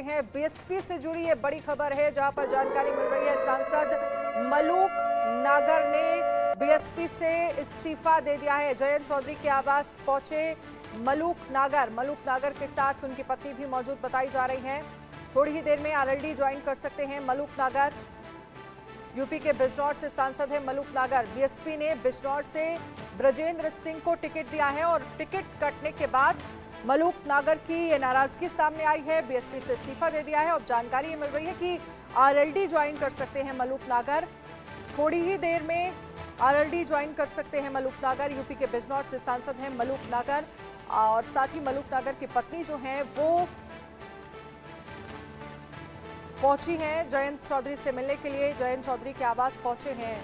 हैं बीएसपी से जुड़ी ये बड़ी खबर है, जहां पर जानकारी मिल रही है सांसद मलूक नागर ने बीएसपी से इस्तीफा दे दिया है। जयंत चौधरी के आवास पहुंचे मलूक नागर के साथ उनकी पत्नी भी मौजूद बताई जा रही हैं। थोड़ी ही देर में आरएलडी ज्वाइन कर सकते हैं मलूक नागर। यूपी के बिजनौर से सांसद है मलूक नागर। बीएसपी ने बिजनौर से ब्रजेंद्र सिंह को टिकट दिया है और टिकट कटने के बाद मलूक नागर की ये नाराजगी सामने आई है, बीएसपी से इस्तीफा दे दिया है। अब जानकारी ये मिल रही है कि आरएलडी ज्वाइन कर सकते हैं मलूक नागर। थोड़ी ही देर में आरएलडी ज्वाइन कर सकते हैं मलूक नागर। यूपी के बिजनौर से सांसद हैं मलूक नागर और साथ ही मलूक नागर की पत्नी जो हैं वो पहुंची हैं जयंत चौधरी से मिलने के लिए। जयंत चौधरी के आवास पहुंचे हैं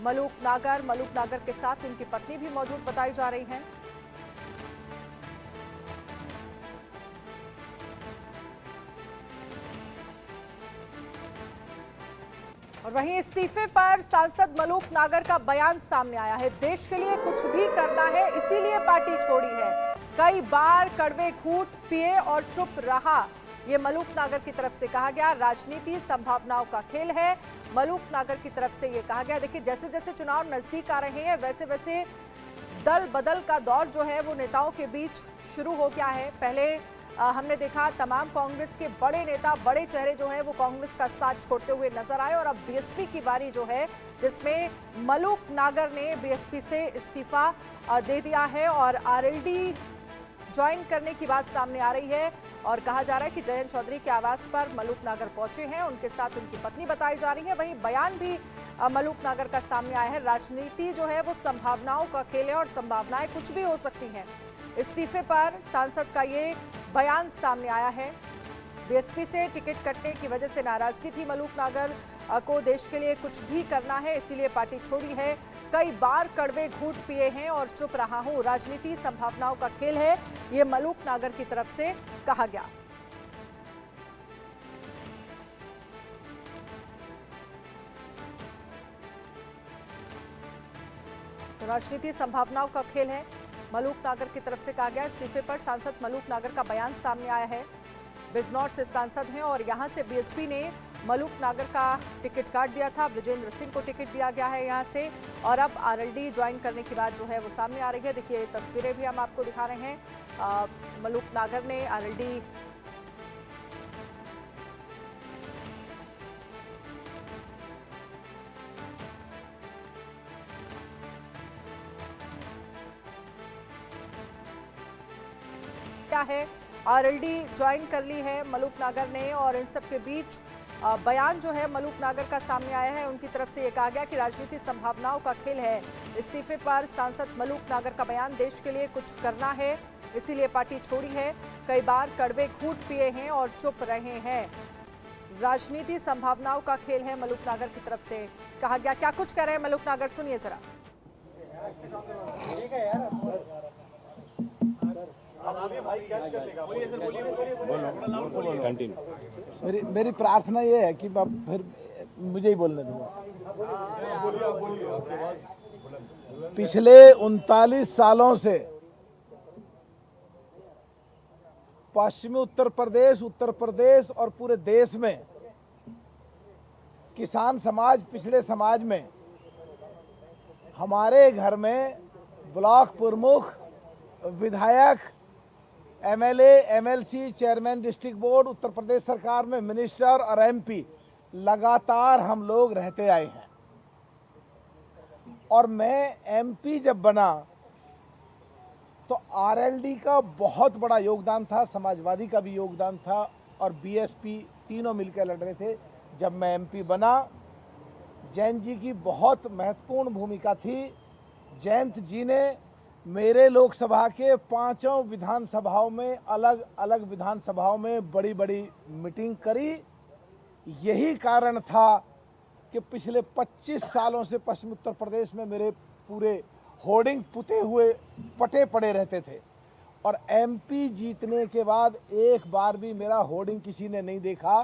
मलूक नागर के साथ उनकी पत्नी भी मौजूद बताई जा रही हैं। और वहीं इस्तीफे पर सांसद मलूक नागर का बयान सामने आया है। देश के लिए कुछ भी करना है, इसीलिए पार्टी छोड़ी है। कई बार कड़वे घूंट पिए और चुप रहा, ये मलूक नागर की तरफ से कहा गया। राजनीति संभावनाओं का खेल है, मलूक नागर की तरफ से ये कहा गया। देखिए, जैसे जैसे चुनाव नजदीक आ रहे हैं वैसे वैसे दल बदल का दौर जो है वो नेताओं के बीच शुरू हो गया है। पहले हमने देखा तमाम कांग्रेस के बड़े नेता, बड़े चेहरे जो हैं वो कांग्रेस का साथ छोड़ते हुए नजर आए और अब बीएसपी की बारी जो है जिसमें मलूक नागर ने बीएसपी से इस्तीफा दे दिया है और आरएलडी ज्वाइन करने की बात सामने आ रही है। और कहा जा रहा है कि जयंत चौधरी के आवास पर मलूक नागर पहुंचे हैं, उनके साथ उनकी पत्नी बताई जा रही है। वहीं बयान भी मलूक नागर का सामने आया है। राजनीति जो है वो संभावनाओं का खेल है और संभावनाएं कुछ भी हो सकती हैं। इस्तीफे पर सांसद का ये बयान सामने आया है। बीएसपी से टिकट कटने की वजह से नाराजगी थी मलूक नागर को। देश के लिए कुछ भी करना है, इसीलिए पार्टी छोड़ी है। कई बार कड़वे घूंट पिए हैं और चुप रहा हूं, राजनीति संभावनाओं का खेल है, ये मलूक नागर की तरफ से कहा गया। तो राजनीति संभावनाओं का खेल है, मलूक नागर की तरफ से कहा गया। इस्तीफे पर सांसद मलूक नागर का बयान सामने आया है। बिजनौर से सांसद हैं और यहां से बीएसपी ने मलूक नागर का टिकट काट दिया था। ब्रजेंद्र सिंह को टिकट दिया गया है यहां से और अब आरएलडी ज्वाइन करने की बात जो है वो सामने आ रही है। देखिए, तस्वीरें भी हम आपको दिखा रहे हैं। मलूक नागर ने आरएलडी क्या है, आरएलडी ज्वाइन कर ली है मलूक नागर ने और इन सब के बीच बयान जो है मलूक नागर का सामने आया है। उनकी तरफ से ये कहा गया कि राजनीति संभावनाओं का खेल है। इस्तीफे पर सांसद मलूक नागर का बयान, देश के लिए कुछ करना है, इसीलिए पार्टी छोड़ी है। कई बार कड़वे घूंट पिए हैं और चुप रहे हैं, राजनीति संभावनाओं का खेल है, मलूक नागर की तरफ से कहा गया। क्या कुछ कह रहे हैं मलूक नागर, सुनिए जरा। मेरी प्रार्थना ये है कि फिर मुझे ही बोलने दो। पिछले 39 सालों से पश्चिमी उत्तर प्रदेश और पूरे देश में किसान समाज, पिछड़े समाज में हमारे घर में ब्लॉक प्रमुख, विधायक, MLA, MLC, chairman district board, Uttar Pradesh सरकार में मिनिस्टर और एमपी लगातार हम लोग रहते आए हैं। और मैं एमपी जब बना तो आरएलडी का बहुत बड़ा योगदान था, समाजवादी का भी योगदान था और बीएसपी, तीनों मिलकर लड़ रहे थे। जब मैं एमपी बना, जयंत जी की बहुत महत्वपूर्ण भूमिका थी। जयंत जी ने मेरे लोकसभा के 5 विधानसभाओं में, अलग अलग विधानसभाओं में बड़ी बड़ी मीटिंग करी। यही कारण था कि पिछले 25 सालों से पश्चिम उत्तर प्रदेश में मेरे पूरे होर्डिंग पटे पड़े रहते थे और एमपी जीतने के बाद एक बार भी मेरा होर्डिंग किसी ने नहीं देखा,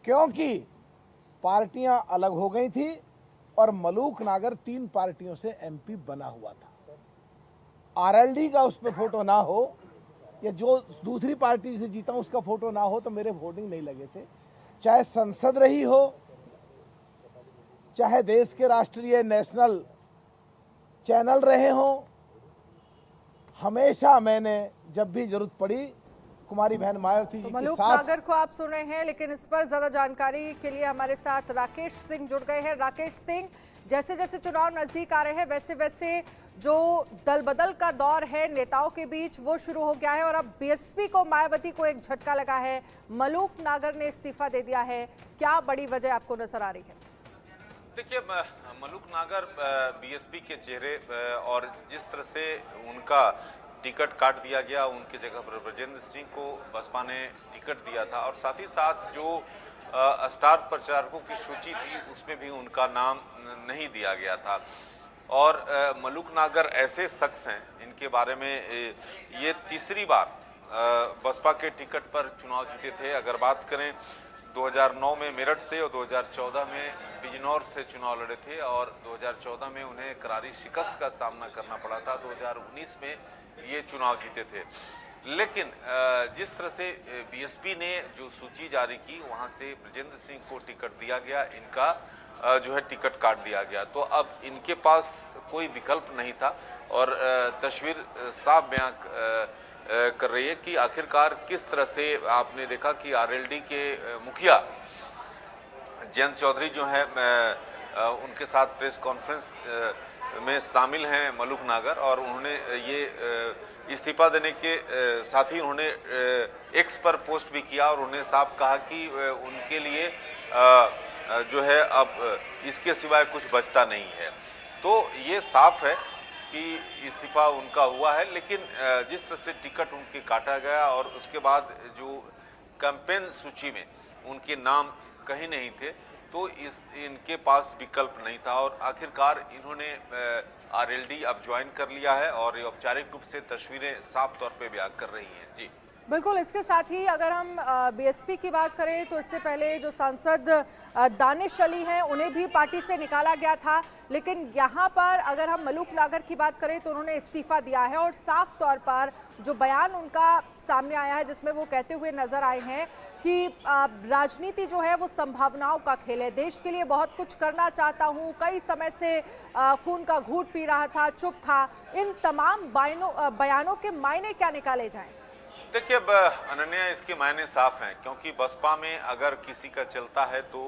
क्योंकि पार्टियां अलग हो गई थी और मलूक नागर 3 पार्टियों से एमपी बना हुआ था। आरएलडी का उस पर फोटो ना हो या जो दूसरी पार्टी से जीता हूँ उसका फोटो ना हो तो मेरे होर्डिंग नहीं लगे थे। चाहे संसद रही हो, चाहे देश के राष्ट्रीय नेशनल चैनल रहे हों, हमेशा मैंने जब भी जरूरत पड़ी कुमारी बहन मायावती जी के मलूक साथ। नागर को आप सुन रहे हैं, लेकिन इस पर ज्यादा जानकारी के लिए हमारे साथ राकेश सिंह जुड़ गए हैं। राकेश सिंह, जैसे जैसे चुनाव नजदीक आ रहे हैं वैसे वैसे जो दल बदल का दौर है नेताओं के बीच वो शुरू हो गया है और अब बीएसपी को, मायावती को एक झटका लगा है। मलूक नागर ने इस्तीफा दे दिया है, क्या बड़ी वजह आपको नजर आ रही है? देखिए, मलूक नागर बीएसपी के चेहरे और जिस तरह से उनका टिकट काट दिया गया, उनकी जगह पर ब्रजेंद्र सिंह को बसपा ने टिकट दिया था और साथ ही साथ जो स्टार प्रचारकों की सूची थी उसमें भी उनका नाम नहीं दिया गया था। और मलूक नागर ऐसे शख्स हैं, इनके बारे में ये तीसरी बार बसपा के टिकट पर चुनाव जीते थे। अगर बात करें 2009 में मेरठ से और 2014 में बिजनौर से चुनाव लड़े थे और 2014 में उन्हें करारी शिकस्त का सामना करना पड़ा था। 2019 में ये चुनाव जीते थे, लेकिन जिस तरह से बीएसपी ने जो सूची जारी की वहां से ब्रजेंद्र सिंह को टिकट दिया गया, इनका जो है टिकट काट दिया गया। तो अब इनके पास कोई विकल्प नहीं था और तस्वीर साफ बयां कर रही है कि आखिरकार किस तरह से आपने देखा कि आरएलडी के मुखिया जयंत चौधरी जो है उनके साथ प्रेस कॉन्फ्रेंस में शामिल हैं मलूक नागर, और उन्होंने ये इस्तीफा देने के साथ ही उन्होंने एक्स पर पोस्ट भी किया और उन्होंने साफ कहा कि उनके लिए जो है अब इसके सिवाय कुछ बचता नहीं है। तो ये साफ है कि इस्तीफा उनका हुआ है, लेकिन जिस तरह से टिकट उनके काटा गया और उसके बाद जो कैंपेन सूची में उनके नाम कहीं नहीं थे, तो इनके पास विकल्प नहीं था और आखिरकार इन्होंने आरएलडी अब ज्वाइन कर लिया है और ये औपचारिक रूप से तस्वीरें साफ तौर पे बयां कर रही हैं। जी बिल्कुल, इसके साथ ही अगर हम बीएसपी की बात करें तो इससे पहले जो सांसद दानिश अली हैं उन्हें भी पार्टी से निकाला गया था, लेकिन यहाँ पर अगर हम मलूक नागर की बात करें तो उन्होंने इस्तीफा दिया है और साफ तौर पर जो बयान उनका सामने आया है जिसमें वो कहते हुए नजर आए हैं कि राजनीति जो है वो संभावनाओं का खेल है, देश के लिए बहुत कुछ करना चाहता हूँ, कई समय से खून का घूंट पी रहा था, चुप था। इन तमाम बयानों के मायने क्या निकाले जाएं? देखिए, अब अनन्या, इसके मायने साफ हैं, क्योंकि बसपा में अगर किसी का चलता है तो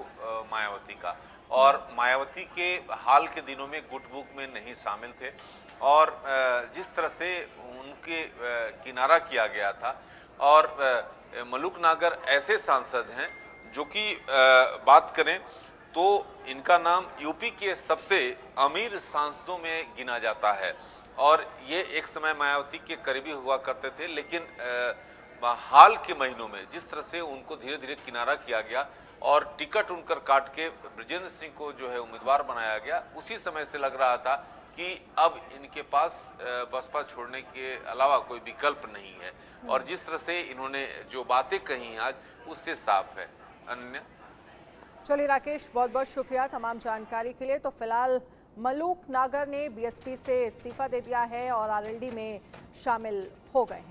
मायावती का, और मायावती के हाल के दिनों में गुट बुक में नहीं शामिल थे और जिस तरह से उनके किनारा किया गया था। और मलूक नागर ऐसे सांसद हैं जो कि बात करें तो इनका नाम यूपी के सबसे अमीर सांसदों में गिना जाता है और ये एक समय मायावती के करीबी हुआ करते थे, लेकिन हाल के महीनों में जिस तरह से उनको धीरे धीरे किनारा किया गया और टिकट उनकर काट के ब्रजेंद्र सिंह को जो है उम्मीदवार बनाया गया, उसी समय से लग रहा था कि अब इनके पास बसपा छोड़ने के अलावा कोई विकल्प नहीं है। और जिस तरह से इन्होंने जो बातें कही आज, उससे साफ है। अन्य चलिए राकेश, बहुत बहुत शुक्रिया तमाम जानकारी के लिए। तो फिलहाल मलूक नागर ने बीएसपी से इस्तीफा दे दिया है और आरएलडी में शामिल हो गए हैं।